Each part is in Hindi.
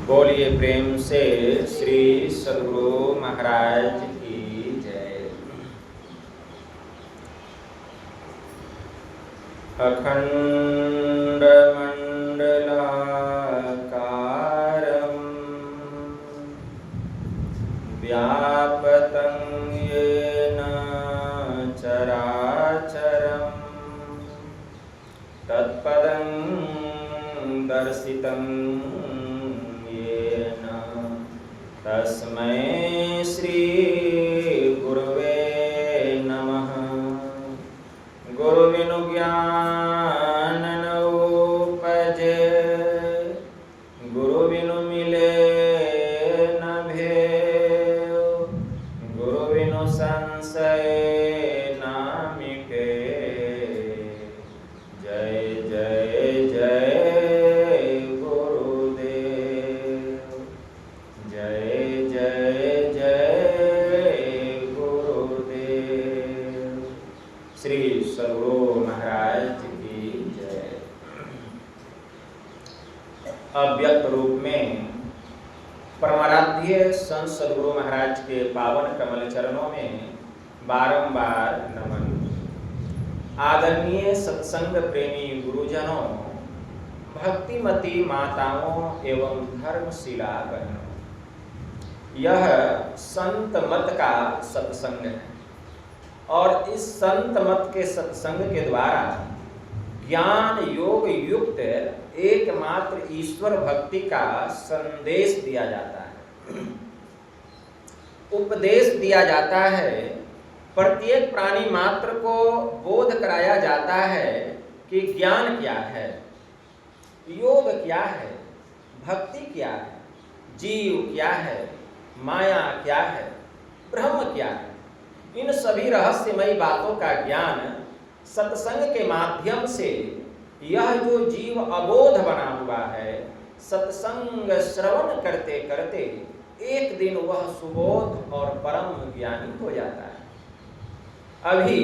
बोलिए प्रेम से श्री सद्गुरु महाराज की जय। अखंड मंडलाकारं व्यापतं येन चराचरं तत्पदं दर्शितं येन तस्मै श्री गुरुवे नमः। गुरु बिनु ज्ञान न उपजे, गुरु बिनु मिले न भेव, गुरु बिनु संशय न मिटे। जय जय जय गुरुदेव, जय जय जय गुरुदेव। श्री सद्गुरु महाराज की जय। अव्यक्त रूप में परमाराध्य संत सद्गुरु महाराज के पावन कमल चरणों में बारंबार नमन। आदरणीय सत्संग प्रेमी गुरुजनों, भक्तिमती माताओं एवं धर्मशिला बहनों, यह संत मत का सत्संग है और इस संत मत के सत्संग के द्वारा ज्ञान योग युक्त एकमात्र ईश्वर भक्ति का संदेश दिया जाता है, उपदेश दिया जाता है। प्रत्येक प्राणी मात्र को बोध कराया जाता है कि ज्ञान क्या है, योग क्या है, भक्ति क्या है, जीव क्या है, माया क्या है, ब्रह्म क्या है। इन सभी रहस्यमयी बातों का ज्ञान सत्संग के माध्यम से यह जो जीव अबोध बना हुआ है, सत्संग श्रवण करते करते एक दिन वह सुबोध और परम ज्ञानी हो जाता है। अभी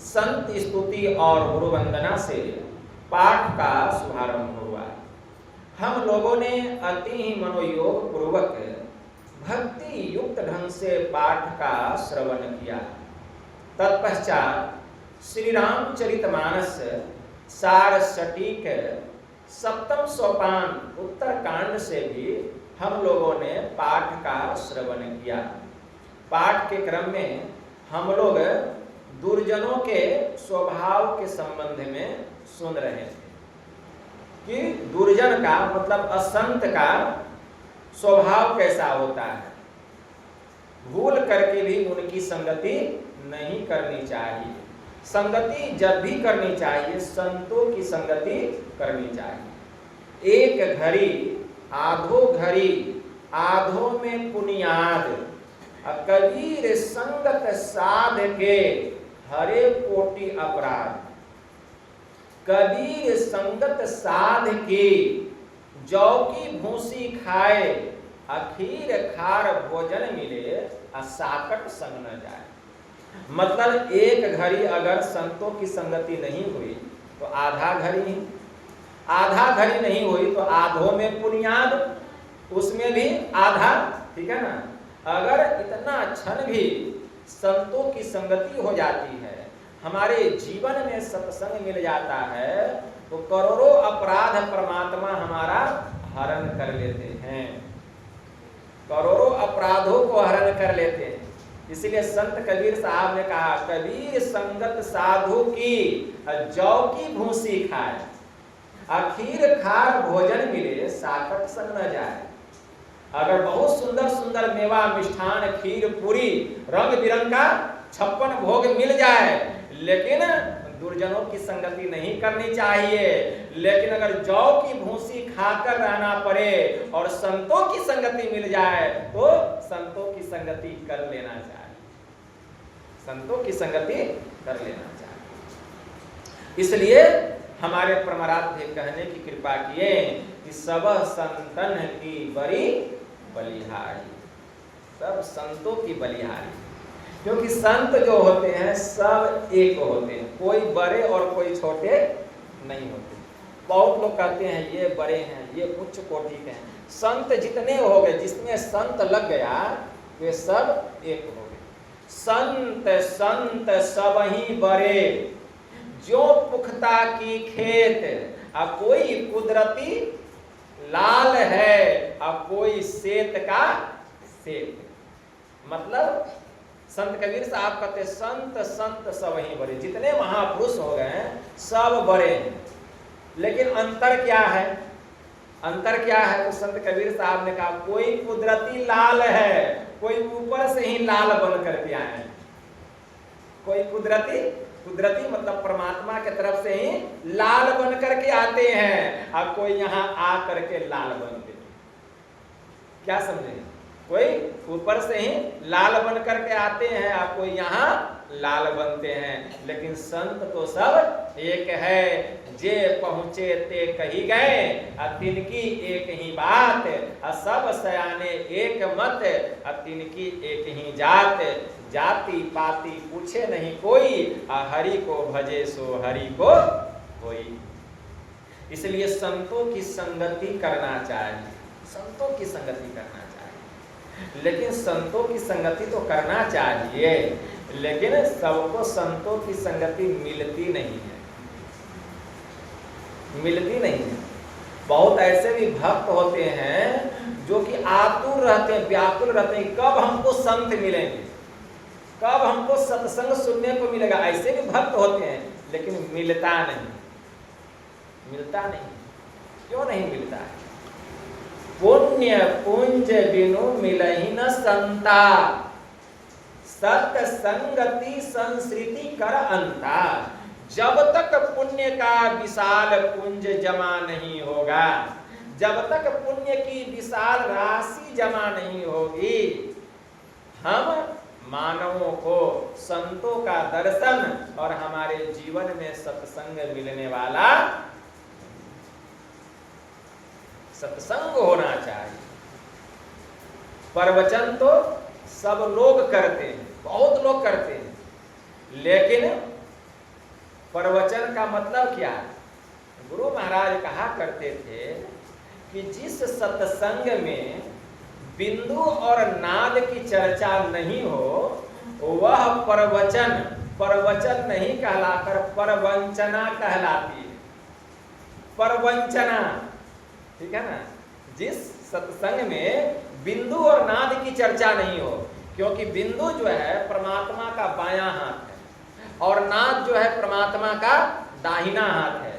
संत स्तुति और गुरु वंदना से पाठ का शुभारंभ हुआ। हम लोगों ने अति ही मनोयोग पूर्वक भक्ति युक्त ढंग से पाठ का श्रवण किया। तत्पश्चात श्री रामचरितमानस सार सटीक सप्तम सोपान उत्तर कांड से भी हम लोगों ने पाठ का श्रवण किया। पाठ के क्रम में हम लोग दुर्जनों के स्वभाव के संबंध में सुन रहे थे कि दुर्जन का मतलब असंत का स्वभाव कैसा होता है। भूल करके भी उनकी संगति नहीं करनी चाहिए। संगति जब भी करनी चाहिए संतों की संगति करनी चाहिए। एक घड़ी आधो घड़ी आधो में पुनियाद, कबीर संगत साध के हरे कोटि अपराध। कबीर संगत साध के जौ की भूसी खाए, अखीर खार भोजन मिले, साकट संग न जाए। मतलब एक घड़ी अगर संतों की संगति नहीं हुई तो आधा घड़ी, आधा घड़ी नहीं हुई तो आधों में पुनियाद, उसमें भी आधा, ठीक है ना। अगर इतना क्षण भी संतों की संगति हो जाती है, हमारे जीवन में सत्संग मिल जाता है, तो करोड़ों अपराध परमात्मा हमारा हरण कर लेते हैं, करोड़ों अपराधों को हरण कर लेते हैं। इसलिए संत कबीर साहब ने कहा, कबीर संगत साधु की जौ की भूसी खाए, अखीर खार भोजन मिले, साकट संग न जाए। अगर बहुत सुंदर सुंदर मेवा मिष्ठान खीर पूरी रंग बिरंग का 56 भोग मिल जाए, लेकिन दुर्जनों की संगति नहीं करनी चाहिए। लेकिन अगर जौ की भूसी खाकर रहना पड़े और संतों की संगति मिल जाए तो संतों की संगति कर लेना चाहिए, संतों की संगति कर लेना चाहिए। इसलिए हमारे परमाराध्य कहने की कृपा किए कि सब संतन की बड़ी बलिहारी, सब संतों की बलिहारी। क्योंकि संत जो होते हैं सब एक होते हैं, कोई बड़े और कोई छोटे नहीं होते। बहुत लोग कहते हैं ये बड़े हैं, ये उच्च कोटि के हैं। संत जितने हो गए, जिसमें संत लग गया वे सब एक हो गए। संत संत सब ही बड़े, जो पुख्ता की खेत, अब कोई कुदरती लाल है, अब कोई श्वेत का श्वेत। मतलब संत कबीर साहब कहते संत संत सब ही बड़े, जितने महापुरुष हो गए सब बड़े हैं। लेकिन अंतर क्या है? अंतर क्या है? तो संत कबीर साहब ने कहा कोई कुदरती लाल है, कोई ऊपर से ही लाल बन करके आए हैं। कोई कुदरती मतलब परमात्मा के तरफ से ही लाल बन करके आते हैं, और कोई यहाँ आ करके लाल बनते। क्या समझे? कोई ऊपर से ही लाल बन करके आते हैं, और कोई यहाँ लाल बनते हैं। लेकिन संत तो सब एक है, जे पहुँचे ते कही गए, तिनकी एक ही बात, सब सयाने एक मत, तिनकी एक ही जात। जाति पाति पूछे नहीं कोई, हरि को भजे सो हरि को कोई। इसलिए संतों की संगति करना चाहिए, संतों की संगति करना चाहिए। लेकिन संतों की संगति तो करना चाहिए, लेकिन सबको संतों की संगति मिलती नहीं है, मिलती नहीं है। बहुत ऐसे भी भक्त होते हैं जो कि आतुर रहते हैं, व्याकुल रहते हैं, कब हमको संत मिलेंगे, कब हमको सत्संग सुनने को मिलेगा। ऐसे भी भक्त होते हैं, लेकिन मिलता नहीं, मिलता नहीं। क्यों नहीं मिलता है? पुण्य पुंज बिनु मिलहि न संता, सत्संगति संस्कृति कर अंता। जब तक पुण्य का विशाल पुंज जमा नहीं होगा, जब तक पुण्य की विशाल राशि जमा नहीं होगी, हम मानवों को संतों का दर्शन और हमारे जीवन में सत्संग मिलने वाला, सत्संग होना चाहिए। प्रवचन तो सब लोग करते हैं, बहुत लोग करते हैं, लेकिन प्रवचन का मतलब क्या है? गुरु महाराज कहा करते थे कि जिस सत्संग में बिंदु और नाद की चर्चा नहीं हो, वह प्रवचन नहीं कहलाकर परवंचना कहलाती है। परवंचना, ठीक है ना? जिस सत्संग में बिंदु और नाद की चर्चा नहीं हो, क्योंकि बिंदु जो है परमात्मा का बायां हाथ है और नाद जो है परमात्मा का दाहिना हाथ है।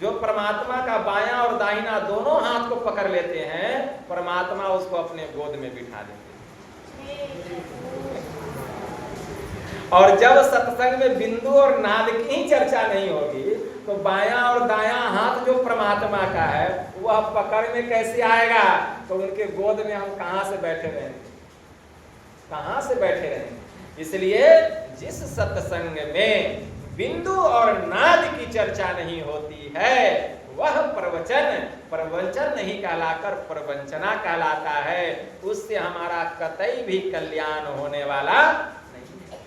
जो परमात्मा का बायां और दाहिना दोनों हाथ को पकड़ लेते हैं, परमात्मा उसको अपने गोद में बिठा देते हैं। और जब सत्संग में बिंदु और नाद की ही चर्चा नहीं होगी, तो बायां और दायां हाथ जो परमात्मा का है वह पकड़ में कैसे आएगा? तो उनके गोद में हम कहां से बैठे रहेंगे, कहां से बैठे रहेंगे? इसलिए जिस सत्संग में बिंदु और नाद की चर्चा नहीं होती है, वह प्रवचन नहीं कहलाकर प्रवंचना कहलाता है। उससे हमारा कतई भी कल्याण होने वाला नहीं है।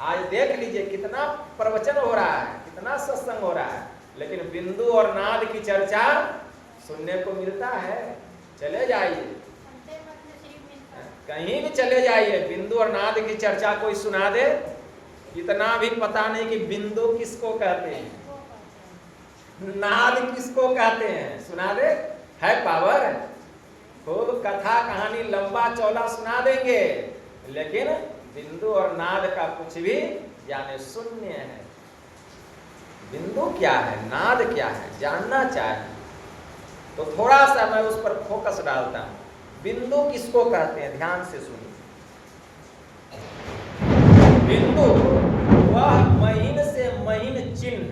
आज देख लीजिए कितना प्रवचन हो रहा है, कितना सत्संग हो रहा है, लेकिन बिंदु और नाद की चर्चा सुनने को मिलता है? चले जाइए, कहीं भी चले जाइए, बिंदु और नाद की चर्चा कोई सुना दे, इतना भी पता नहीं कि बिंदु किसको कहते हैं, नाद किसको कहते हैं, सुना दे? है पावर? खूब कथा कहानी लंबा चौड़ा सुना देंगे, लेकिन बिंदु और नाद का कुछ भी जाने शून्य है। बिंदु क्या है, नाद क्या है, जानना चाहिए। तो थोड़ा सा मैं उस पर फोकस डालता हूं। बिंदु किसको कहते हैं, ध्यान से सुनिए। बिंदु वह महीन से महीन चिन्ह,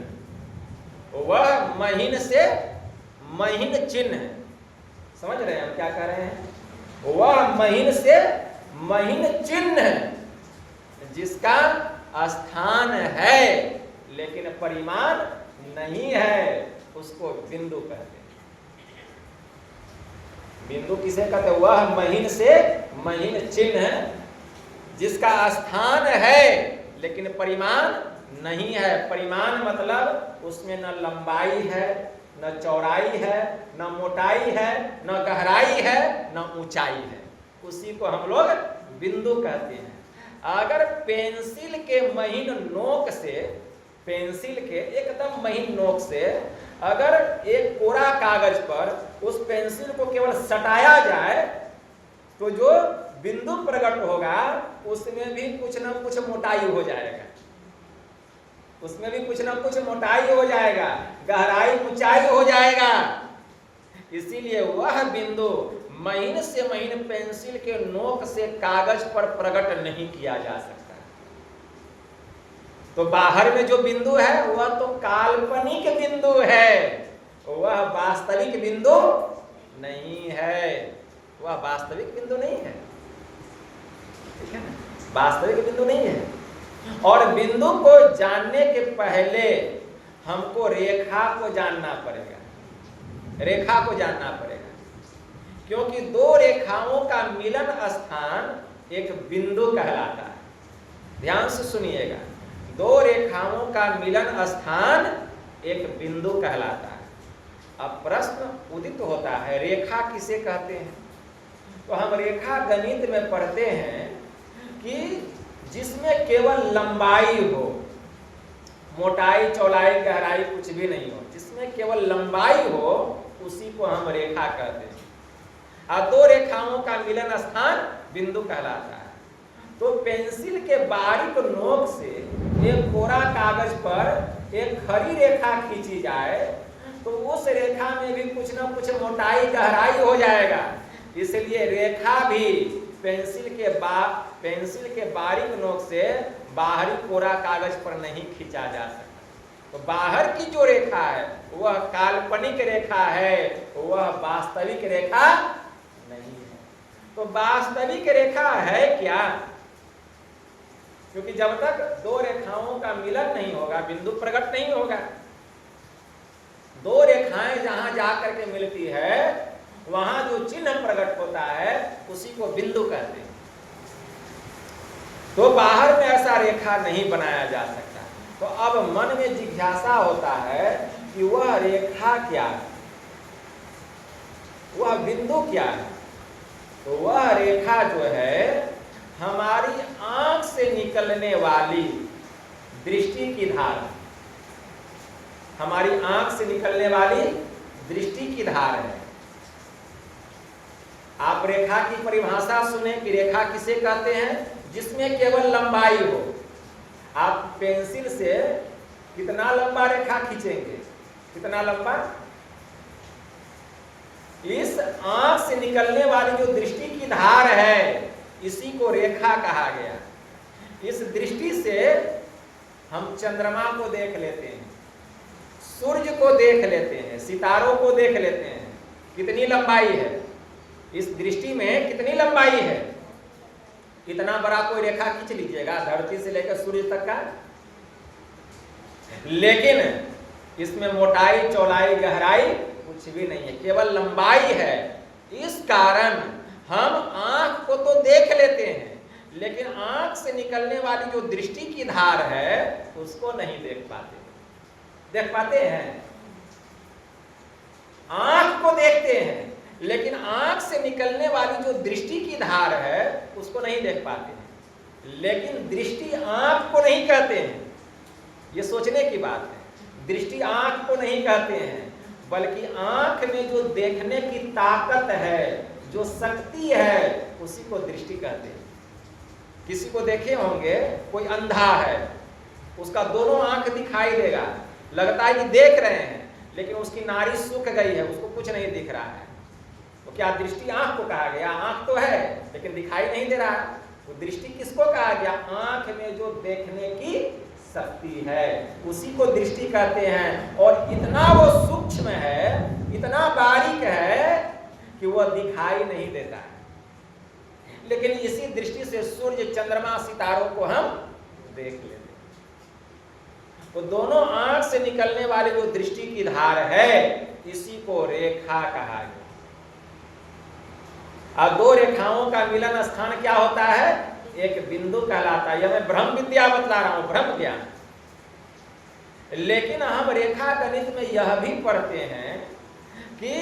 वह महीन से महीन चिन्ह, समझ रहे हैं हम क्या कह रहे हैं? वह महीन से महीन चिन्ह जिसका स्थान है लेकिन परिमाण नहीं है, उसको बिंदु कहते हैं। बिंदु किसे कहते हैं? वह महीन से महीन चिन्ह जिसका स्थान है लेकिन परिमाण नहीं है। परिमाण मतलब उसमें न लंबाई है न चौड़ाई है, न मोटाई है, न गहराई है, न ऊंचाई है, उसी को हम लोग बिंदु कहते हैं। अगर पेंसिल के महीन नोक से, पेंसिल के एकदम महीन नोक से अगर एक कोरा कागज पर उस पेंसिल को केवल सटाया जाए तो जो बिंदु प्रकट होगा उसमें भी कुछ न कुछ मोटाई हो जाएगा, उसमें भी कुछ न कुछ मोटाई हो जाएगा, गहराई ऊंचाई हो जाएगा। इसीलिए वह बिंदु महीन से महीन पेंसिल के नोक से कागज पर प्रकट नहीं किया जा सकता। तो बाहर में जो बिंदु है वह तो काल्पनिक बिंदु है, वह वास्तविक बिंदु नहीं है, वह वास्तविक बिंदु नहीं है, ठीक है ना, वास्तविक बिंदु नहीं है। और बिंदु को जानने के पहले हमको रेखा को जानना पड़ेगा, रेखा को जानना पड़ेगा, क्योंकि दो रेखाओं का मिलन स्थान एक बिंदु कहलाता है। ध्यान से सुनिएगा, दो रेखाओं का मिलन स्थान एक बिंदु कहलाता है। अब प्रश्न उदित होता है, रेखा किसे कहते हैं? तो हम रेखा गणित में पढ़ते हैं कि जिसमें केवल लंबाई हो, मोटाई चौड़ाई गहराई कुछ भी नहीं हो, जिसमें केवल लंबाई हो उसी को हम रेखा कहते हैं। और दो रेखाओं का मिलन स्थान बिंदु कहलाता है। तो पेंसिल के बारीक नोक से एक कोरा कागज पर एक खड़ी रेखा खींची जाए तो उस रेखा में भी कुछ न कुछ मोटाई गहराई हो जाएगा। इसलिए रेखा भी पेंसिल के बारीक नोक से बाहरी कोरा कागज पर नहीं खींचा जा सकता। तो बाहर की जो रेखा है वह काल्पनिक रेखा है, वह वास्तविक रेखा नहीं है। तो वास्तविक रेखा है क्या? क्योंकि जब तक दो रेखाओं का मिलन नहीं होगा बिंदु प्रकट नहीं होगा। दो रेखाएं जहां जाकर के मिलती है वहां जो चिन्ह प्रकट होता है उसी को बिंदु कहते हैं। तो बाहर में ऐसा रेखा नहीं बनाया जा सकता। तो अब मन में जिज्ञासा होता है कि वह रेखा क्या है, वह बिंदु क्या है? तो वह रेखा जो है हमारी आंख से निकलने वाली दृष्टि की धार, हमारी आंख से निकलने वाली दृष्टि की धार है। आप रेखा की परिभाषा सुने कि रेखा किसे कहते हैं? जिसमें केवल लंबाई हो। आप पेंसिल से कितना लंबा रेखा खींचेंगे? कितना लंबा? इस आंख से निकलने वाली जो दृष्टि की धार है इसी को रेखा कहा गया। इस दृष्टि से हम चंद्रमा को देख लेते हैं, सूर्य को देख लेते हैं, सितारों को देख लेते हैं। कितनी लंबाई है? इस दृष्टि में कितनी लंबाई है? इतना बड़ा कोई रेखा खींच लीजिएगा धरती से लेकर सूर्य तक का, लेकिन इसमें मोटाई चौड़ाई गहराई कुछ भी नहीं है, केवल लंबाई है। इस कारण हम आंख को तो देख लेते हैं लेकिन आंख से निकलने वाली जो दृष्टि की धार है उसको नहीं देख पाते। देख पाते हैं? आंख को देखते हैं लेकिन आंख से निकलने वाली जो दृष्टि की धार है उसको नहीं देख पाते हैं। लेकिन दृष्टि आंख को नहीं कहते हैं, ये सोचने की बात है। दृष्टि आंख को नहीं कहते हैं बल्कि आंख में जो देखने की ताकत है, जो शक्ति है उसी को दृष्टि कहते हैं। किसी को देखे होंगे, कोई अंधा है, उसका दोनों आंख दिखाई देगा, लगता है कि देख रहे हैं लेकिन उसकी नाड़ी सूख गई है, उसको कुछ नहीं दिख रहा है। तो क्या दृष्टि आंख को कहा गया? आंख तो है लेकिन दिखाई नहीं दे रहा। वो दृष्टि किसको कहा गया? आंख में जो देखने की शक्ति है उसी को दृष्टि कहते हैं। और इतना वो सूक्ष्म है, इतना बारीक है कि वह दिखाई नहीं देता है। लेकिन इसी दृष्टि से सूर्य चंद्रमा सितारों को हम देख लेते हैं। तो दोनों आंख से निकलने वाली जो दृष्टि की धार है इसी को रेखा कहा गया। अब दो रेखाओं का मिलन स्थान क्या होता है? एक बिंदु कहलाता है। यह मैं ब्रह्म विद्या बतला रहा हूं, ब्रह्म ज्ञान। लेकिन हम रेखा गणित में यह भी पढ़ते हैं कि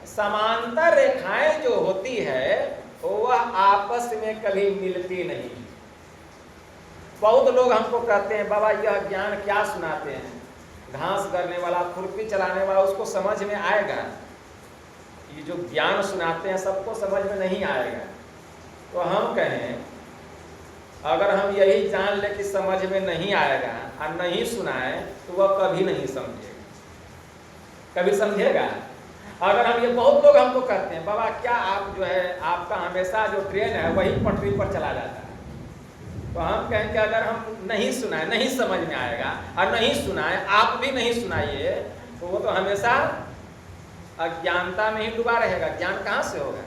समांतर रेखाएं जो होती है वह आपस में कभी मिलती नहीं। बहुत लोग हमको कहते हैं बाबा यह ज्ञान क्या सुनाते हैं, घास करने वाला खुरपी चलाने वाला उसको समझ में आएगा? ये जो ज्ञान सुनाते हैं सबको समझ में नहीं आएगा। तो हम कहें अगर हम यही जान ले कि समझ में नहीं आएगा और नहीं सुनाए तो वह कभी नहीं समझेगा। कभी समझेगा? अगर हम ये बहुत लोग हमको कहते हैं बाबा क्या आप जो है आपका हमेशा जो ट्रेन है वही पटरी पर चला जाता है, तो हम कहें कि अगर हम नहीं सुनाए नहीं समझ में आएगा और नहीं सुनाए आप भी नहीं सुनाइए तो वो तो हमेशा अज्ञानता में ही डूबा रहेगा, ज्ञान कहाँ से होगा।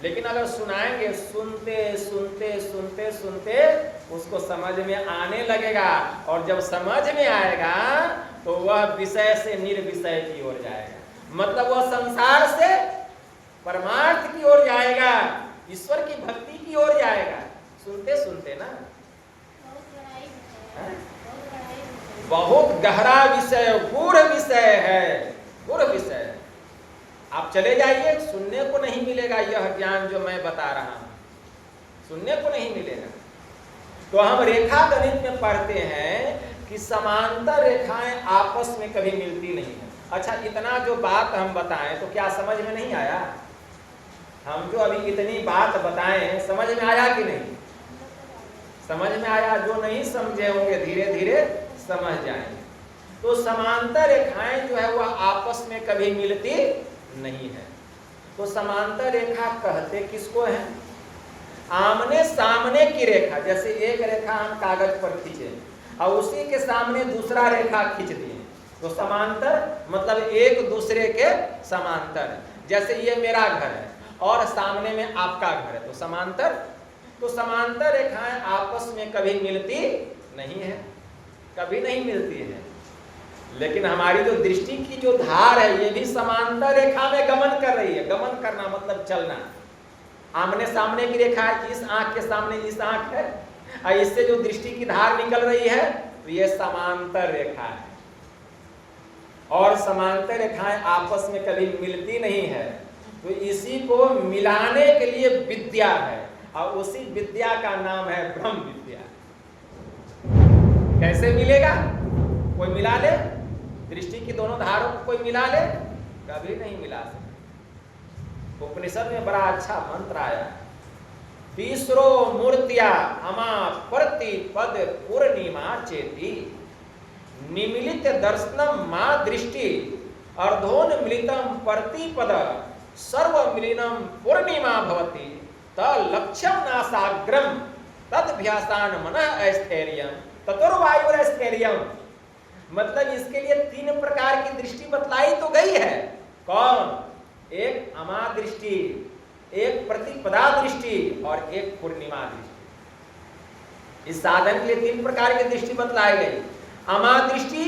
लेकिन अगर सुनाएंगे सुनते सुनते सुनते सुनते उसको समझ में आने लगेगा और जब समझ में आएगा तो वह विषय से निर्विषय की ओर जाएगा, मतलब वह संसार से परमार्थ की ओर जाएगा, ईश्वर की भक्ति की ओर जाएगा। सुनते सुनते ना बहुत गहरा विषय गूढ़ विषय है, गूढ़ विषय। आप चले जाइए सुनने को नहीं मिलेगा यह ज्ञान जो मैं बता रहा हूं, सुनने को नहीं मिलेगा। तो हम रेखा गणित में पढ़ते हैं कि समांतर रेखाएं आपस में कभी मिलती नहीं है। अच्छा इतना जो बात हम बताएं तो क्या समझ में नहीं आया? हम जो अभी इतनी बात बताएं समझ में आया कि नहीं? समझ में आया। जो नहीं समझे होंगे धीरे धीरे समझ जाएंगे। तो समांतर रेखाएं जो है वह आपस में कभी मिलती नहीं है। तो समांतर रेखा कहते किसको है? आमने सामने की रेखा। जैसे एक रेखा हम कागज पर खींचे और उसी के सामने दूसरा रेखा खींच दिए तो समांतर मतलब एक दूसरे के समांतर। जैसे ये मेरा घर है और सामने में आपका घर है तो समांतर। तो समांतर रेखाएं आपस में कभी मिलती नहीं है, कभी नहीं मिलती है। लेकिन हमारी जो दृष्टि की जो धार है ये भी समांतर रेखा में गमन कर रही है। गमन करना मतलब चलना। आमने सामने की रेखा इस आंख के सामने इस आंख है और इससे जो दृष्टि की धार निकल रही है तो ये समांतर रेखा है। और समांतर रेखाएं आपस में कभी मिलती नहीं है। तो इसी को मिलाने के लिए विद्या है और उसी विद्या का नाम है ब्रह्म विद्या। कैसे मिलेगा? कोई मिला ले? दृष्टि की दोनों धारों को कोई मिला ले? कभी नहीं मिला सकता। उपनिषद में बड़ा अच्छा मंत्र आया, तीसरो मूर्तिया अमा प्रति पद पूर्णिमा चेती निमिलित दर्शनम मां दृष्टि अर्धोन्मिलितम प्रतिपद सर्वमिलिनम पूर्णिमा भवति तलक्ष्यम नासाग्रम तदभ्यासान मनः ऐस्थैर्यम ततुर्वायुरैस्थैर्यम। मतलब इसके लिए तीन प्रकार की दृष्टि बतलाई तो गई है। कौन? एक अमा दृष्टि, एक प्रतिपदा दृष्टि और एक पूर्णिमा दृष्टि। इस साधन के लिए तीन प्रकार की दृष्टि बतलाई गई। अमा दृष्टि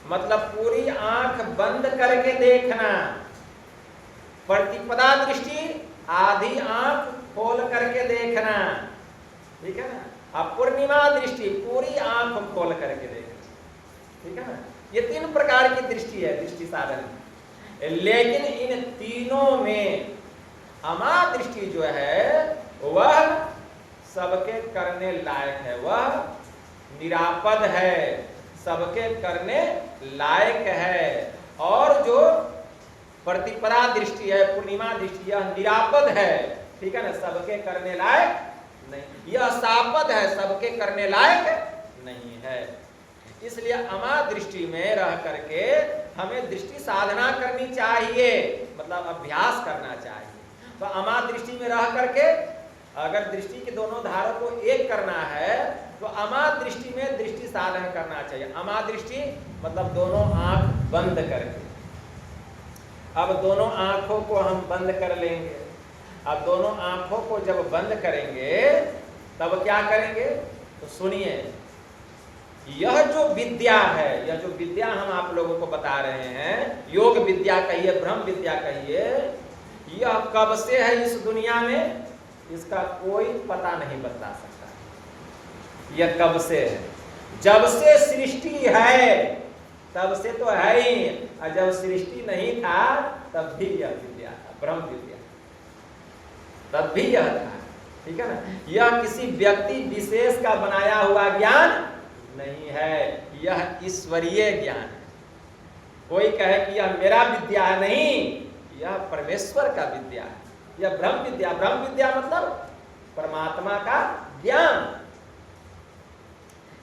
मतलब पूरी आंख बंद करके देखना। प्रतिपदा दृष्टि आधी आंख खोल करके देखना, ठीक है ना। अब पूर्णिमा दृष्टि पूरी आंख खोल करके देखना, ठीक है ना। ये तीन प्रकार की दृष्टि है दृष्टि साधन। लेकिन इन तीनों में अमा दृष्टि जो है वह सबके करने लायक है, वह निरापद है, सबके करने लायक है। और जो प्रतिपदा दृष्टि है पूर्णिमा दृष्टि यह निरापद है, ठीक है ना, सबके करने लायक नहीं। यह सापद है, सबके करने लायक नहीं है। इसलिए अमा दृष्टि में रह करके हमें दृष्टि साधना करनी चाहिए, मतलब अभ्यास करना चाहिए। तो अमा दृष्टि में रह करके अगर दृष्टि के दोनों धारों को एक करना है तो अमा दृष्टि में दृष्टि साधन करना चाहिए। अमा दृष्टि मतलब दोनों आंख बंद करके। अब दोनों आंखों को हम बंद कर लेंगे। अब दोनों आंखों को जब बंद करेंगे तब क्या करेंगे? तो सुनिए, यह जो विद्या है, यह जो विद्या हम आप लोगों को बता रहे हैं, योग विद्या कहिए, ब्रह्म विद्या कहिए, यह कब से है इस दुनिया में इसका कोई पता नहीं बता सकता। यह कब से है? जब से सृष्टि है तब से तो है ही, और जब सृष्टि नहीं था तब भी यह विद्या था, ब्रह्म विद्या, तब भी यह था। ठीक है ना, यह किसी व्यक्ति विशेष का बनाया हुआ ज्ञान नहीं है, यह ईश्वरीय ज्ञान है। कोई कहे कि यह मेरा विद्या है, नहीं, यह परमेश्वर का विद्या है, यह ब्रह्म विद्या। ब्रह्म विद्या मतलब परमात्मा का ज्ञान।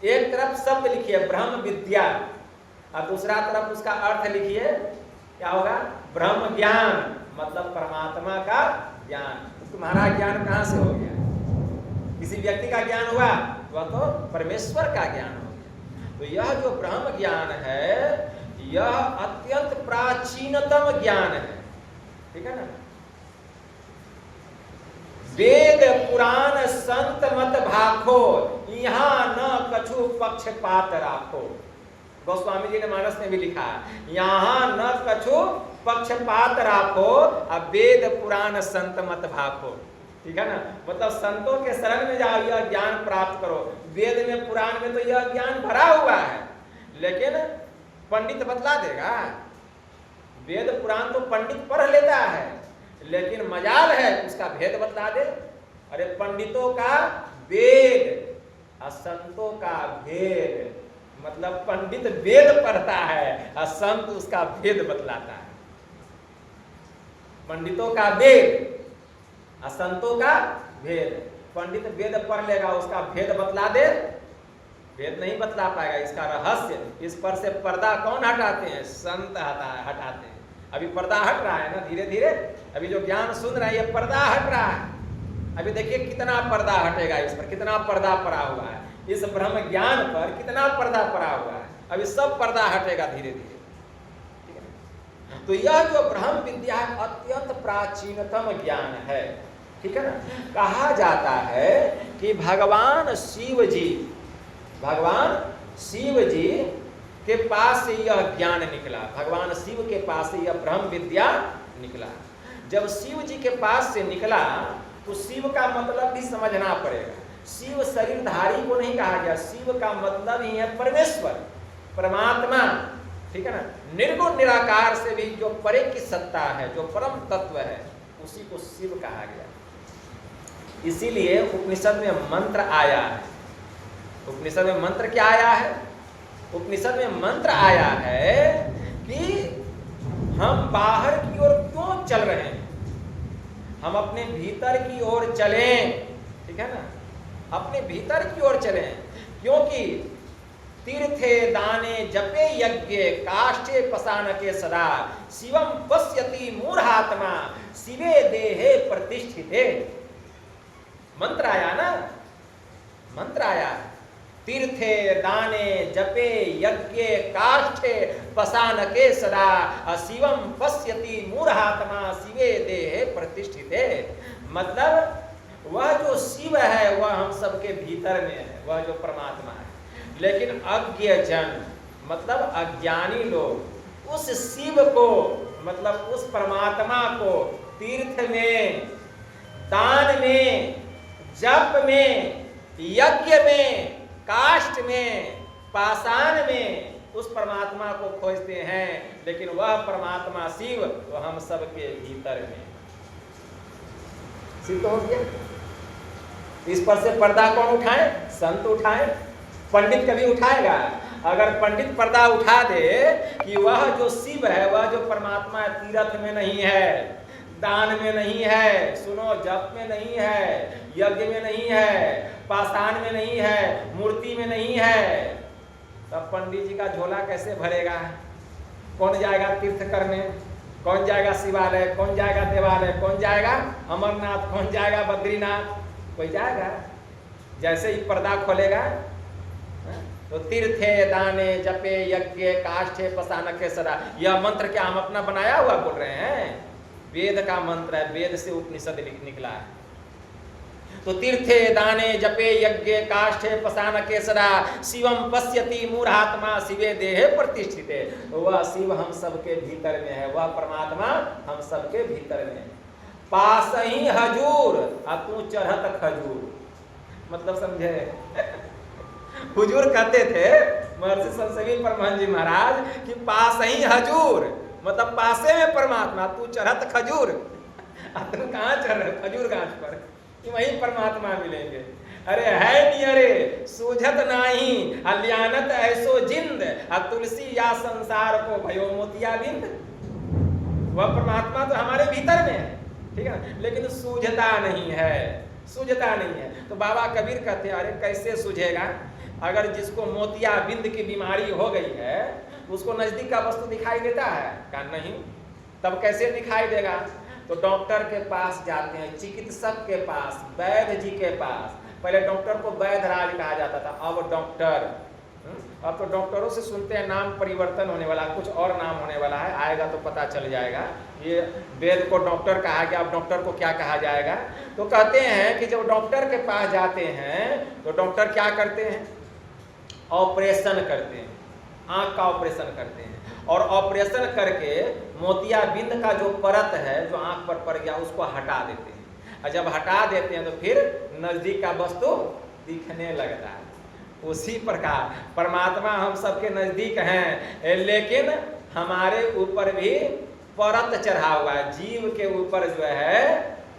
एक तरफ शब्द लिखिए ब्रह्म विद्या, और दूसरा तरफ उसका अर्थ लिखिए, क्या होगा? ब्रह्म ज्ञान, मतलब परमात्मा का ज्ञान। तुम्हारा ज्ञान कहां से हो गया? किसी व्यक्ति का ज्ञान हुआ, वह तो परमेश्वर का ज्ञान हो गया। तो यह जो ब्रह्म ज्ञान है, यह अत्यंत प्राचीनतम ज्ञान है। ठीक है ना, वेद पुराण संत मत भाखो, यहाँ न कछु पक्षपात राखो। गोस्वामी जी ने मानस में भी लिखा, यहाँ न कछु पक्षपात राखो, अब वेद पुराण संत मत भाखो। ठीक है ना, मतलब संतों के शरण में जाओ, यह ज्ञान प्राप्त करो। वेद में पुराण में तो यह ज्ञान भरा हुआ है, लेकिन पंडित बतला देगा। वेद पुराण तो पंडित पढ़ लेता है, लेकिन मजाल है उसका भेद बतला दे। अरे पंडितों का वेद और संतों का भेद, मतलब पंडित वेद पढ़ता है और संत उसका भेद बतलाता है। पंडितों का वेद और संतों का भेद। पंडित वेद पढ़ लेगा, उसका भेद बतला दे, वेद नहीं बतला पाएगा इसका रहस्य। इस पर से पर्दा कौन हटाते हैं? संत हटाते हैं। अभी पर्दा हट रहा है ना, धीरे धीरे। अभी जो ज्ञान सुन रहा है, ये पर्दा हट रहा है। अभी देखिए कितना पर्दा हटेगा इस पर, कितना पर्दा पड़ा हुआ है इस ब्रह्म ज्ञान पर, कितना पर्दा पड़ा हुआ है। अभी सब पर्दा हटेगा धीरे धीरे। तो यह जो ब्रह्म विद्या अत्यंत प्राचीनतम ज्ञान है। ठीक है ना, कहा जाता है कि भगवान शिव जी के पास से यह ज्ञान निकला। भगवान शिव के पास से यह ब्रह्म विद्या निकला। जब शिव जी के पास से निकला तो शिव का मतलब भी समझना पड़ेगा। शिव शरीरधारी को नहीं कहा गया, शिव का मतलब ही है परमेश्वर, परमात्मा। ठीक है ना, निर्गुण निराकार से भी जो परे की सत्ता है, जो परम तत्व है, उसी को शिव कहा गया। इसीलिए उपनिषद में मंत्र आया है। उपनिषद में मंत्र क्या आया है? उपनिषद में मंत्र आया है कि हम बाहर की ओर क्यों चल रहे हैं, हम अपने भीतर की ओर चलें। ठीक है ना, अपने भीतर की ओर चलें, क्योंकि तीर्थे दाने जपे यज्ञ काष्ठे पसानके सदा शिवम पश्यति मूढ़ात्मा शिवे देहे प्रतिष्ठिते। मंत्र आया ना, मंत्र आया, तीर्थे दाने जपे यज्ञ काष्ठे पसानके सदा शिवम पश्यति मूढ़ात्मा शिवे देहे प्रतिष्ठिते। मतलब वह जो शिव है वह हम सबके भीतर में है, वह जो परमात्मा है। लेकिन अज्ञ जन मतलब अज्ञानी लोग उस शिव को, मतलब उस परमात्मा को तीर्थ में, दान में, जप में, यज्ञ में, काष्ठ में, पाषाण में उस परमात्मा को खोजते हैं। लेकिन वह परमात्मा शिव तो हम सबके भीतर में। सिद्ध हो गया। इस पर से पर्दा कौन उठाए? संत उठाए। पंडित कभी उठाएगा? अगर पंडित पर्दा उठा दे कि वह जो शिव है, वह जो परमात्मा है, तीर्थ में नहीं है, दान में नहीं है, सुनो, जप में नहीं है, यज्ञ में नहीं है, पाषाण में नहीं है, मूर्ति में नहीं है, तब पंडित जी का झोला कैसे भरेगा? कौन जाएगा तीर्थ करने? कौन जाएगा शिवालय? कौन जाएगा देवालय? कौन जाएगा अमरनाथ? कौन जाएगा बद्रीनाथ? कोई जाएगा? जैसे ही पर्दा खोलेगा तो तीर्थे दाने जपे यज्ञ काष्ठे पसानके सदा। यह मंत्र क्या हम अपना बनाया हुआ बोल रहे हैं? वेद का मंत्र है, वेद से उपनिषद निकला है। तो तीर्थे दाने जपे यज्ञ काष्ठे पसानके सदा शिवम पश्यति मूढ़ात्मा शिवे देहे प्रतिष्ठिते। वह शिव हम सबके भीतर में है, वह परमात्मा हम सबके भीतर में है। पास ही हजूर और तू चढ़त खजूर। मतलब समझे? हुजूर कहते थे महर्षि संसवी परमहंस जी महाराज कि पास ही हजूर, मतलब पासे में परमात्मा, तू चढ़त खजूर, तुम कहाँ चढ़ रहे खजूर गाछ पर, कि वहीं परमात्मा मिलेंगे। अरे है नियरे सूझत नाही अलियानत ऐसो जिंद, तुलसी या संसार को भयो मोतिया बिंद। वह परमात्मा तो हमारे भीतर में है, ठीक है, लेकिन सूझता नहीं है, सूझता नहीं है। तो बाबा कबीर कहते हैं अरे कैसे सूझेगा, अगर जिसको मोतिया बिंद की बीमारी हो गई है उसको नजदीक का वस्तु दिखाई देता है? कहा नहीं। तब कैसे दिखाई देगा? तो डॉक्टर के पास जाते हैं, चिकित्सक के पास, वैद्य जी के पास। पहले डॉक्टर को वैधराज कहा जाता था, अब डॉक्टर। अब तो डॉक्टरों से सुनते हैं नाम परिवर्तन होने वाला, कुछ और नाम होने वाला है, आएगा तो पता चल जाएगा। ये वेद को डॉक्टर कहा गया, अब डॉक्टर को क्या कहा जाएगा? तो कहते हैं कि जब डॉक्टर के पास जाते हैं तो डॉक्टर क्या करते हैं? ऑपरेशन करते हैं, आँख का ऑपरेशन करते हैं, और ऑपरेशन करके मोतियाबिंद का जो परत है जो आँख पर पड़ गया उसको हटा देते हैं। और जब हटा देते हैं तो फिर नजदीक का वस्तु दिखने लगता है। उसी प्रकार परमात्मा हम सबके नजदीक हैं, लेकिन हमारे ऊपर भी परत चढ़ा हुआ है, जीव के ऊपर जो है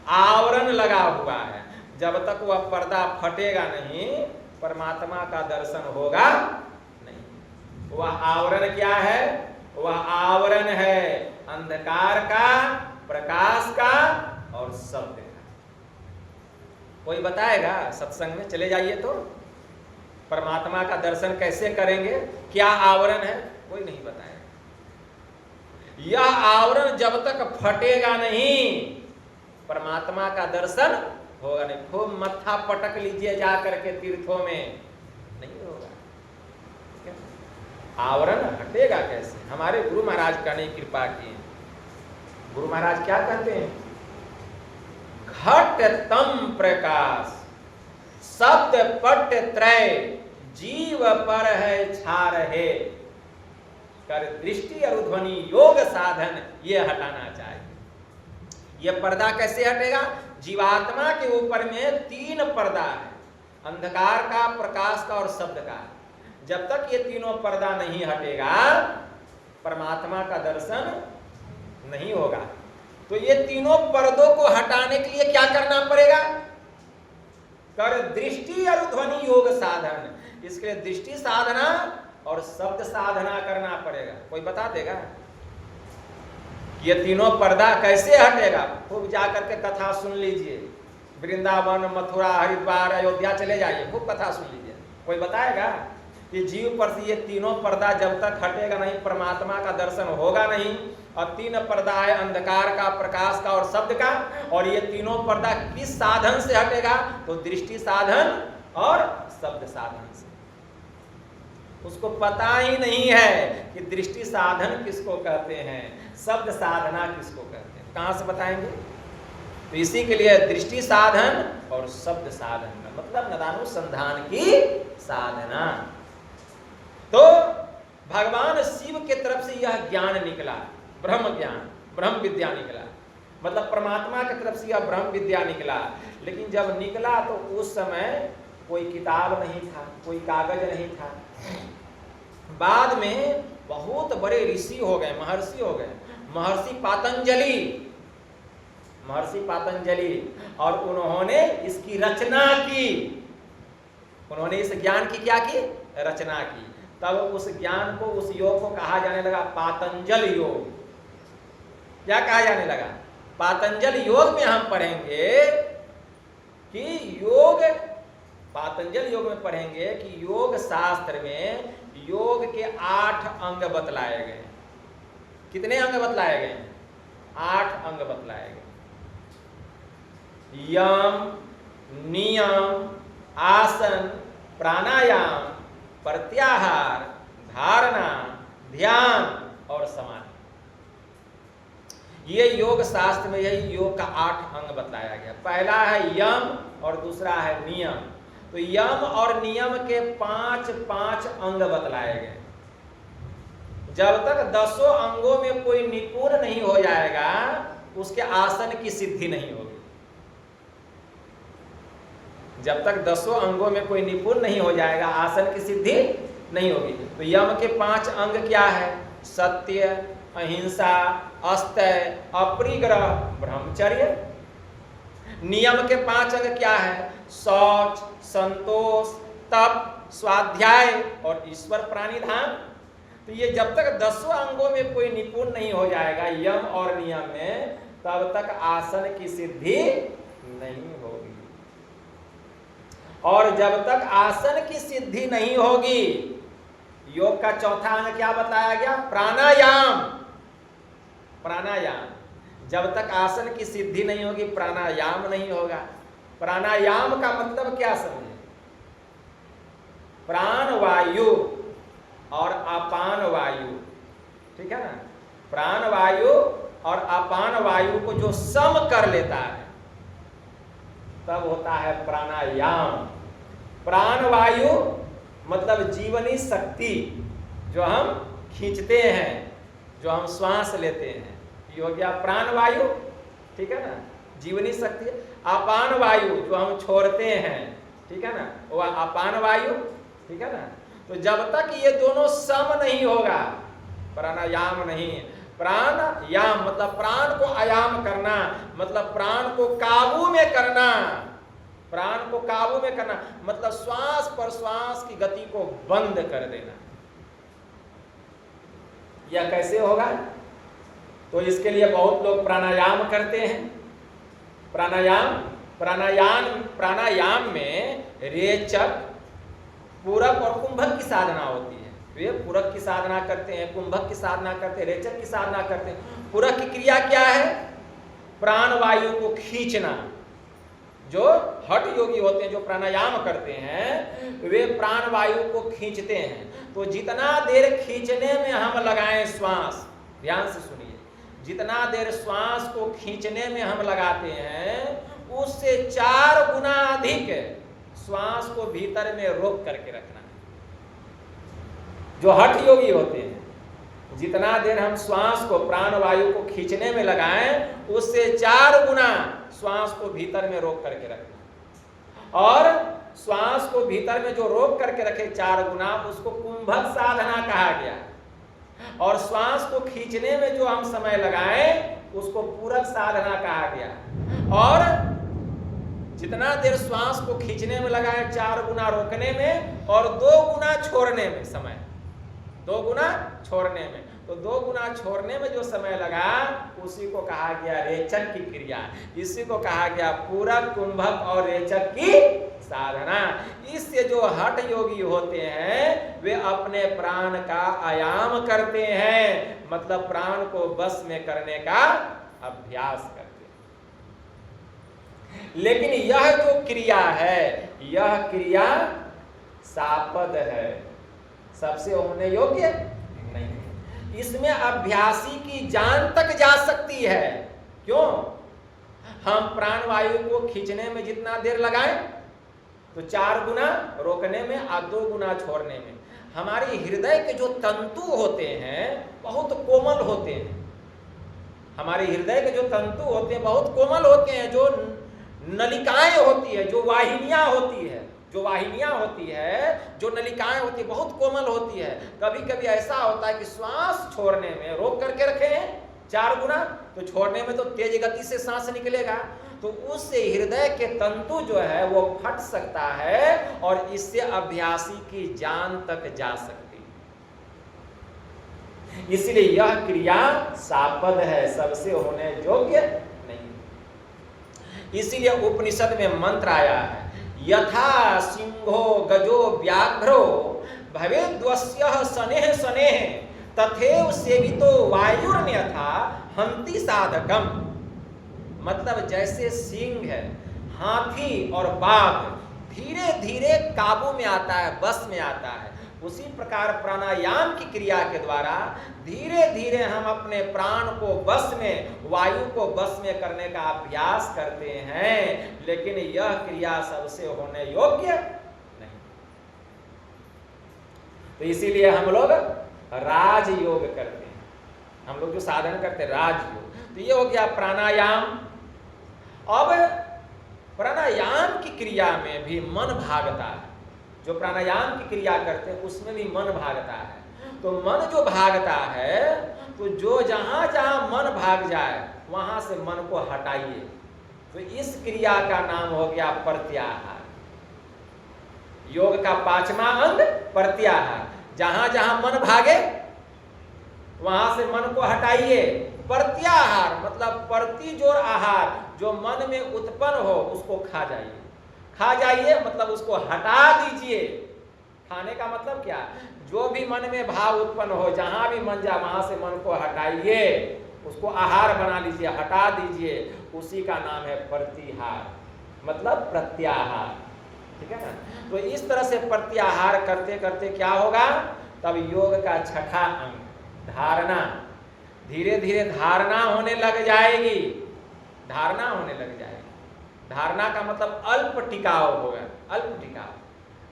आवरण लगा हुआ है। जब तक वह पर्दा फटेगा नहीं परमात्मा का दर्शन होगा नहीं। वह आवरण क्या है? वह आवरण है अंधकार का, प्रकाश का और शब्द का। कोई बताएगा? सत्संग में चले जाइए तो परमात्मा का दर्शन कैसे करेंगे, क्या आवरण है? कोई नहीं बताएगा। यह आवरण जब तक फटेगा नहीं परमात्मा का दर्शन होगा नहीं। खूब मत्था पटक लीजिए जा करके तीर्थों में, नहीं होगा। आवरण हटेगा कैसे? हमारे गुरु महाराज का नहीं कृपा की। गुरु महाराज क्या कहते हैं? घट तम प्रकाश शब्द पट त्रय जीव पर है छा रहे, कर दृष्टि और ध्वनि योग साधन ये हटाना चाहिए। यह पर्दा कैसे हटेगा? जीवात्मा के ऊपर में तीन पर्दा है, अंधकार का, प्रकाश का और शब्द का। जब तक ये तीनों पर्दा नहीं हटेगा परमात्मा का दर्शन नहीं होगा। तो ये तीनों पर्दों को हटाने के लिए क्या करना पड़ेगा? कर दृष्टि और ध्वनि योग साधन। इसके लिए दृष्टि साधना और शब्द साधना करना पड़ेगा। कोई बता देगा? ये तीनों पर्दा कैसे हटेगा? खूब जाकर के कथा सुन लीजिए, वृंदावन, मथुरा, हरिद्वार, अयोध्या चले जाइए, खूब कथा सुन लीजिए। कोई बताएगा? कि जीव पर से ये तीनों पर्दा जब तक हटेगा नहीं परमात्मा का दर्शन होगा नहीं। और तीन पर्दा है अंधकार का, प्रकाश का और शब्द का। और ये तीनों पर्दा किस साधन से हटेगा? तो दृष्टि साधन और शब्द साधन से। उसको पता ही नहीं है कि दृष्टि साधन किसको कहते हैं, शब्द साधना किसको कहते हैं। कहां से बताएंगे? तो इसी के लिए दृष्टि साधन और शब्द साधन का मतलब नदानुसंधान की साधना। तो भगवान शिव के तरफ से यह ज्ञान निकला, ब्रह्म ज्ञान, ब्रह्म विद्या निकला, मतलब परमात्मा की तरफ से यह ब्रह्म विद्या निकला। लेकिन जब निकला तो उस समय कोई किताब नहीं था, कोई कागज नहीं था। बाद में बहुत बड़े ऋषि हो गए, महर्षि हो गए, महर्षि पातंजलि, और उन्होंने इसकी रचना की। उन्होंने इस ज्ञान की क्या की? रचना की। तब उस ज्ञान को, उस योग को कहा जाने लगा पातंजल योग। क्या कहा जाने लगा? पातंजल योग में हम पढ़ेंगे कि योग, पातंजल योग में पढ़ेंगे कि योग शास्त्र में योग के 8 अंग बतलाए गए। कितने अंग बतलाए गए? 8 अंग बतलाए गए। यम, नियम, आसन, प्राणायाम, प्रत्याहार, धारणा, ध्यान और समाधि। ये योग शास्त्र में यही योग का 8 अंग बताया गया। पहला है यम और दूसरा है नियम। तो यम और नियम के 5-5 अंग बतलाए गए। जब तक 10 अंगों में कोई निपुण नहीं हो जाएगा उसके आसन की सिद्धि नहीं होगी। जब तक 10 अंगों में कोई निपुण नहीं हो जाएगा आसन की सिद्धि नहीं होगी। तो यम के 5 अंग क्या है? सत्य, अहिंसा, अस्तेय, अपरिग्रह, ब्रह्मचर्य। नियम के 5 अंग क्या है? शौच, संतोष, तप, स्वाध्याय और ईश्वर प्राणिधान। तो ये जब तक 10 अंगों में कोई निपुण नहीं हो जाएगा यम और नियम में, तब तक आसन की सिद्धि नहीं होगी। और जब तक आसन की सिद्धि नहीं होगी, योग का चौथा अंग क्या बताया गया? प्राणायाम। प्राणायाम, जब तक आसन की सिद्धि नहीं होगी प्राणायाम नहीं होगा। प्राणायाम का मतलब क्या समझे? प्राण वायु और अपान वायु, ठीक है ना? प्राण वायु और अपान वायु को जो सम कर लेता है तब होता है प्राणायाम। प्राण वायु मतलब जीवनी शक्ति, जो हम खींचते हैं, जो हम श्वास लेते हैं, ये हो गया प्राण वायु, ठीक है ना? जीवनी शक्ति। अपान वायु जो हम छोड़ते हैं, ठीक है ना, वो अपान वायु, ठीक है ना? तो जब तक ये दोनों सम नहीं होगा प्राणायाम नहीं। प्राणायाम मतलब प्राण को आयाम करना, मतलब प्राण को काबू में करना। प्राण को काबू में करना मतलब श्वास पर श्वास की गति को बंद कर देना। यह कैसे होगा? तो इसके लिए बहुत लोग प्राणायाम करते हैं। प्राणायाम में रेचक, पूरक और कुंभक की साधना होती है। वे पूरक की साधना करते हैं, कुंभक की साधना करते हैं, रेचक की साधना करते हैं। पूरक की क्रिया क्या है? प्राण वायु को खींचना। जो हठ योगी होते हैं, जो प्राणायाम करते हैं, वे प्राण वायु को खींचते हैं। तो जितना देर खींचने में हम लगाएं श्वास, ध्यान से सुनिए, जितना देर श्वास को खींचने में हम लगाते हैं उससे 4 गुना अधिक श्वास को भीतर में रोक करके रखना है। जो हठ योगी होते हैं, जितना देर हम श्वास को, प्राण वायु को खींचने में लगाएं उससे 4 गुना श्वास को भीतर में रोक करके रखना। और श्वास को भीतर में जो रोक करके रखे 4 गुना, उसको कुंभक साधना कहा गया। और श्वास को खींचने में जो हम समय लगाएं उसको पूरक साधना कहा गया। और जितना देर श्वास को खींचने में लगाएं 4 गुना रोकने में और 2 गुना छोड़ने में समय, 2 गुना छोड़ने में, तो 2 गुना छोड़ने में जो समय लगा उसी को कहा गया रेचक की क्रिया। इसी को कहा गया पूरक, कुंभक और रेचक की साधना। इससे जो हठ योगी होते हैं वे अपने प्राण का आयाम करते हैं, मतलब प्राण को बस में करने का अभ्यास करते हैं। लेकिन यह जो क्रिया है, यह क्रिया सापद है, सबसे होने योग्य नहीं। इसमें अभ्यासी की जान तक जा सकती है। क्यों? हम प्राण वायु को खींचने में जितना देर लगाएं तो 4 गुना रोकने में और 2 गुना छोड़ने में। हमारी हृदय के जो तंतु होते हैं बहुत कोमल होते हैं। हमारे हृदय के जो तंतु होते हैं बहुत कोमल होते हैं। जो नलिकाएं होती है, जो वाहिनियां होती है, जो नलिकाएं होती है बहुत कोमल होती है। कभी कभी ऐसा होता है कि श्वास छोड़ने में रोक करके रखे हैं 4 गुना, तो छोड़ने में तो तेज गति से सांस निकलेगा, तो उससे हृदय के तंतु जो है वो फट सकता है और इससे अभ्यासी की जान तक जा सकती है। इसलिए यह क्रिया सापद है, सबसे होने योग्य नहीं। इसीलिए उपनिषद में मंत्र आया है, यथा सिंहो गजो व्याघ्रो भवेद्वस्यः शनैः शनैः तथैव सेवितो वायुर्न्यथा हन्ति साधकम्। मतलब जैसे सिंह है, हाथी और बाघ धीरे धीरे काबू में आता है, बस में आता है, उसी प्रकार प्राणायाम की क्रिया के द्वारा धीरे धीरे हम अपने प्राण को बस में, वायु को बस में करने का अभ्यास करते हैं। लेकिन यह क्रिया सबसे होने योग्य नहीं। तो इसीलिए हम लोग राजयोग करते हैं। हम लोग जो साधन करते हैं राजयोग, तो ये हो गया प्राणायाम। अब प्राणायाम की क्रिया में भी मन भागता है। जो प्राणायाम की क्रिया करते हैं उसमें भी मन भागता है। तो मन जो भागता है, तो जो जहां जहां मन भाग जाए वहां से मन को हटाइए। तो इस क्रिया का नाम हो गया प्रत्याहार। योग का 5वां अंग प्रत्याहार। जहां जहां मन भागे वहां से मन को हटाइए। प्रत्याहार मतलब प्रति जोर आहार, जो मन में उत्पन्न हो उसको खा जाइए। खा जाइए मतलब उसको हटा दीजिए। खाने का मतलब क्या? जो भी मन में भाव उत्पन्न हो, जहां भी मन जाए वहां से मन को हटाइए, उसको आहार बना लीजिए, हटा दीजिए। उसी का नाम है प्रतिहार, मतलब प्रत्याहार। ठीक है ना? तो इस तरह से प्रत्याहार करते करते क्या होगा? तब योग का 6ठा अंग धारणा, धीरे धीरे धारणा होने लग जाएगी। धारणा होने लग जाएगी। धारणा का मतलब अल्प टिकाव होगा। अल्प टिकाव,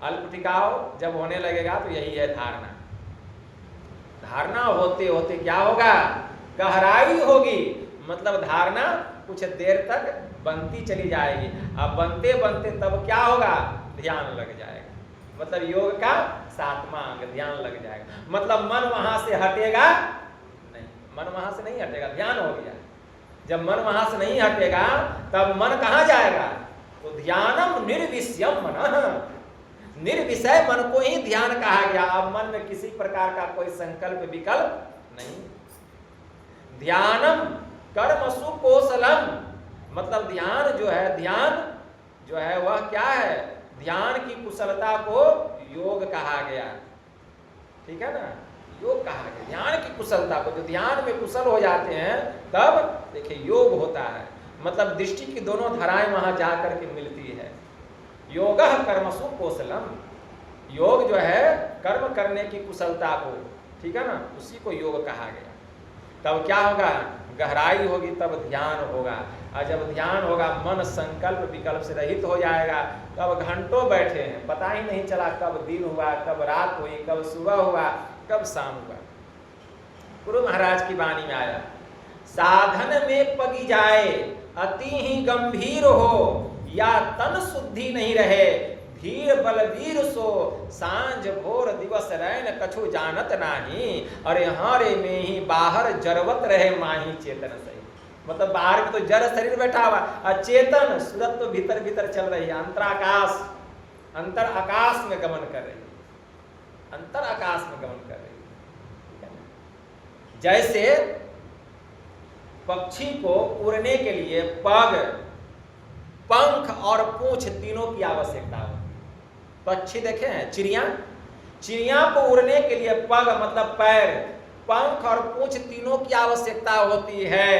अल्प टिकाव जब होने लगेगा तो यही है धारणा। धारणा होते होते क्या होगा? गहराई होगी। मतलब धारणा कुछ देर तक बनती चली जाएगी। अब बनते बनते तब क्या होगा? ध्यान लग जाएगा। मतलब योग का 7वां अंग ध्यान लग जाएगा। मतलब मन वहां से हटेगा नहीं, मन वहां से नहीं हटेगा, ध्यान हो गया। जब मन वहां से नहीं हटेगा तब मन कहां जाएगा? तो ध्यानम निर्विषयम मन, निर्विषय मन को ही ध्यान कहा गया। अब मन में किसी प्रकार का कोई संकल्प विकल्प नहीं। ध्यानम कर्मसु कौशलम, मतलब ध्यान जो है, ध्यान जो है वह क्या है? ध्यान की कुशलता को योग कहा गया। ठीक है ना? योग कहा गया ध्यान की कुशलता को। जो ध्यान में कुशल हो जाते हैं तब देखिए योग होता है। मतलब दृष्टि की दोनों धाराएं वहां जाकर के मिलती है। योगः कर्मसु कौशलम, योग जो है कर्म करने की कुशलता को, ठीक है ना, उसी को योग कहा गया। तब क्या होगा? गहराई होगी तब ध्यान होगा। और जब ध्यान होगा मन संकल्प विकल्प से रहित हो जाएगा। तब घंटों बैठे हैं, पता ही नहीं चला कब दिन हुआ, कब रात हुई, कब सुबह हुआ, कब शाम हुआ। गुरु महाराज की वाणी में आया, साधन में पगी जाए अति ही गंभीर हो, या तन शुद्धि नहीं रहे धीर बलवीर सो, सांझ भोर दिवस रैन कछु जानत नाही, अरे हारे में ही बाहर जरवत रहे माही चेतन सही। मतलब बाहर में तो जड़ शरीर बैठा हुआ और चेतन सूरत तो भीतर भीतर चल रही है। अंतराकाश, अंतर आकाश में गमन कर रही है, अंतर आकाश में गमन कर रही है। जैसे पक्षी को उड़ने के लिए पग, पंख और पूंछ तीनों की आवश्यकता होती है। पक्षी देखे हैं, चिड़िया, चिड़िया को उड़ने के लिए पग मतलब पैर, पंख और पूंछ तीनों की आवश्यकता होती है।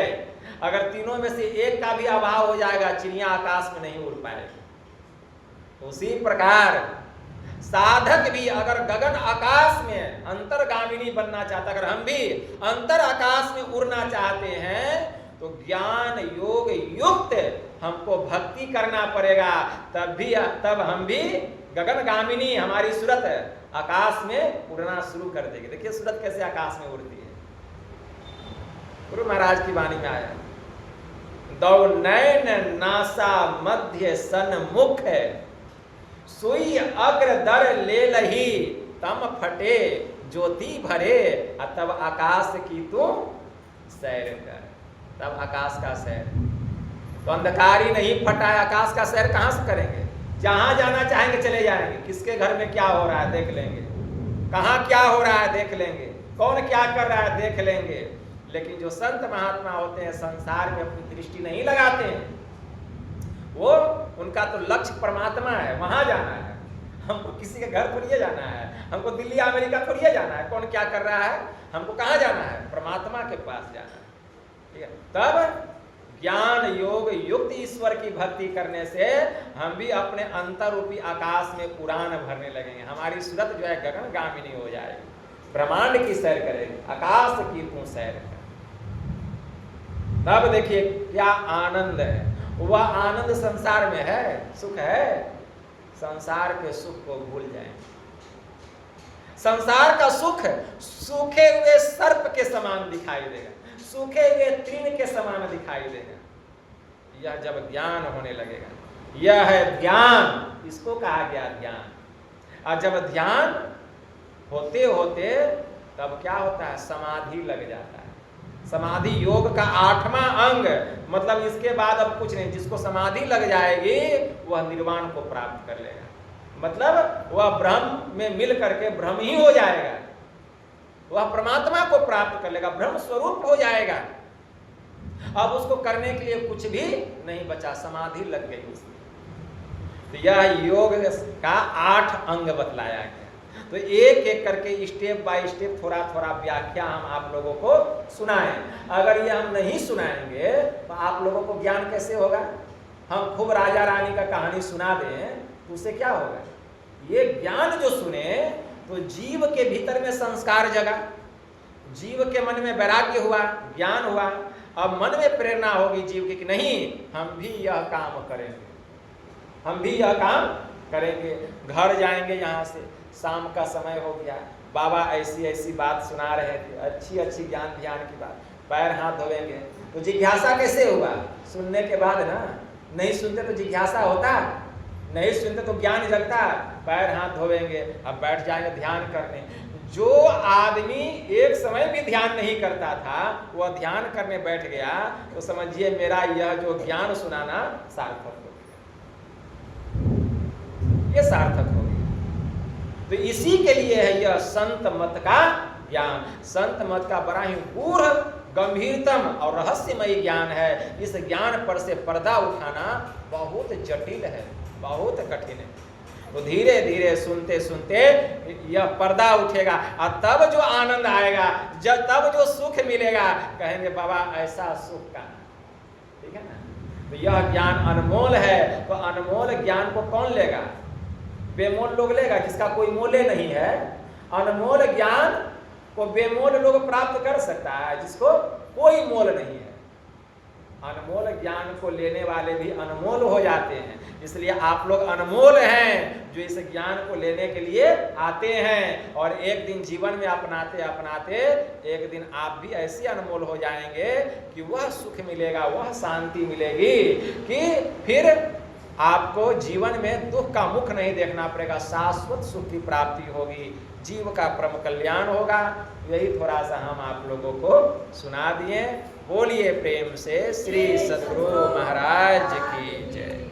अगर तीनों में से एक का भी अभाव हो जाएगा, चिड़िया आकाश में नहीं उड़ पाएगी। उसी प्रकार साधक भी अगर गगन आकाश में अंतर्गामिनी बनना चाहता, अगर हम भी अंतर आकाश में उड़ना चाहते हैं तो ज्ञान योग युक्त हमको भक्ति करना पड़ेगा। तब हम भी गगनगामिनी हमारी सूरत आकाश में उड़ना शुरू कर देगी। देखिए सूरत कैसे आकाश में उड़ती है। गुरु महाराज की वाणी में आया, दौ नैन नासा मध्य सन्मुख, सुई अग्र दर ले लही, तम फटे ज्योति भरे, तब आकाश की तू सैर कर। तब आकाश का सैर, तो अंधकार ही नहीं फटा है, आकाश का सैर कहां से करेंगे? जहां जाना चाहेंगे चले जाएंगे। किसके घर में क्या हो रहा है देख लेंगे, कहां क्या हो रहा है देख लेंगे, कौन क्या कर रहा है देख लेंगे। लेकिन जो संत महात्मा होते हैं संसार में अपनी दृष्टि नहीं लगाते हैं। वो उनका तो लक्ष्य परमात्मा है, वहां जाना है। हमको किसी के घर थोड़ी जाना है, हमको दिल्ली अमेरिका थोड़ी जाना है। कौन क्या कर रहा है, हमको कहाँ जाना है? परमात्मा के पास जाना है। ठीक है, तब ज्ञान योग युक्त ईश्वर की भक्ति करने से हम भी अपने अंतर रूपी आकाश में उड़ान भरने लगेंगे। हमारी सूरत जो है गगनगामिनी हो जाएगी, ब्रह्मांड की सैर करेगी, आकाश की तू सैर कर। तब देखिए क्या आनंद है। वह आनंद संसार में है, सुख है। संसार के सुख को भूल जाएं। संसार का सुख सूखे हुए सर्प के समान दिखाई देगा, सूखे हुए तृण के समान दिखाई देगा। यह जब ज्ञान होने लगेगा, यह है ध्यान, इसको कहा गया ध्यान। और जब ध्यान होते होते तब क्या होता है, समाधि लग जाता है। समाधि योग का 8वां अंग, मतलब इसके बाद अब कुछ नहीं। जिसको समाधि लग जाएगी वह निर्वाण को प्राप्त कर लेगा, मतलब वह ब्रह्म में मिल करके ब्रह्म ही हो जाएगा, वह परमात्मा को प्राप्त कर लेगा, ब्रह्म स्वरूप हो जाएगा। अब उसको करने के लिए कुछ भी नहीं बचा, समाधि लग गई उसमें। तो यह योग का 8 अंग बतलाया गया। तो एक एक करके स्टेप बाय स्टेप थोड़ा थोड़ा व्याख्या हम आप लोगों को सुनाएं। अगर ये हम नहीं सुनाएंगे तो आप लोगों को ज्ञान कैसे होगा? हम खूब राजा रानी का कहानी सुना दें तो उससे क्या होगा? ये ज्ञान जो सुने तो जीव के भीतर में संस्कार जगा, जीव के मन में वैराग्य हुआ, ज्ञान हुआ। अब मन में प्रेरणा होगी जीव की कि नहीं, हम भी यह काम करेंगे, हम भी यह काम करेंगे। घर जाएंगे, यहाँ से शाम का समय हो गया, बाबा ऐसी ऐसी बात सुना रहे थे, अच्छी अच्छी ज्ञान ध्यान की बात, पैर हाथ धोएंगे। तो जिज्ञासा कैसे हुआ? सुनने के बाद ना। नहीं सुनते तो जिज्ञासा होता, नहीं सुनते तो ज्ञान जगता। पैर हाथ धोएंगे, अब बैठ जाएंगे ध्यान करने। जो आदमी एक समय भी ध्यान नहीं करता था वह ध्यान करने बैठ गया तो समझिए मेरा यह जो ज्ञान सुनाना सार्थक हो गया, ये सार्थक हो गया। तो इसी के लिए है यह संत मत का ज्ञान। संत मत का बड़ा ही गूढ़, गंभीरतम और रहस्यमय ज्ञान है। इस ज्ञान पर से पर्दा उठाना बहुत जटिल है, बहुत कठिन है। तो धीरे धीरे सुनते सुनते यह पर्दा उठेगा और तब जो आनंद आएगा, जब तब जो सुख मिलेगा, कहेंगे बाबा ऐसा सुख का। ठीक है ना? तो यह ज्ञान अनमोल है। तो अनमोल ज्ञान को कौन लेगा? बेमोल लोग लेगा जिसका कोई मोले नहीं है। अनमोल ज्ञान को बेमोल लोग प्राप्त कर सकता है जिसको कोई मोल नहीं है। अनमोल ज्ञान को लेने वाले भी अनमोल हो जाते हैं। इसलिए आप लोग अनमोल हैं जो इस ज्ञान को लेने के लिए आते हैं। और एक दिन जीवन में अपनाते अपनाते एक दिन आप भी ऐसे अनमोल हो जाएंगे कि वह सुख मिलेगा, वह शांति मिलेगी कि फिर आपको जीवन में दुख का मुख नहीं देखना पड़ेगा, शाश्वत सुख की प्राप्ति होगी, जीव का परम कल्याण होगा। यही थोड़ा सा हम आप लोगों को सुना दिए। बोलिए प्रेम से श्री सद्गुरु महाराज की जय।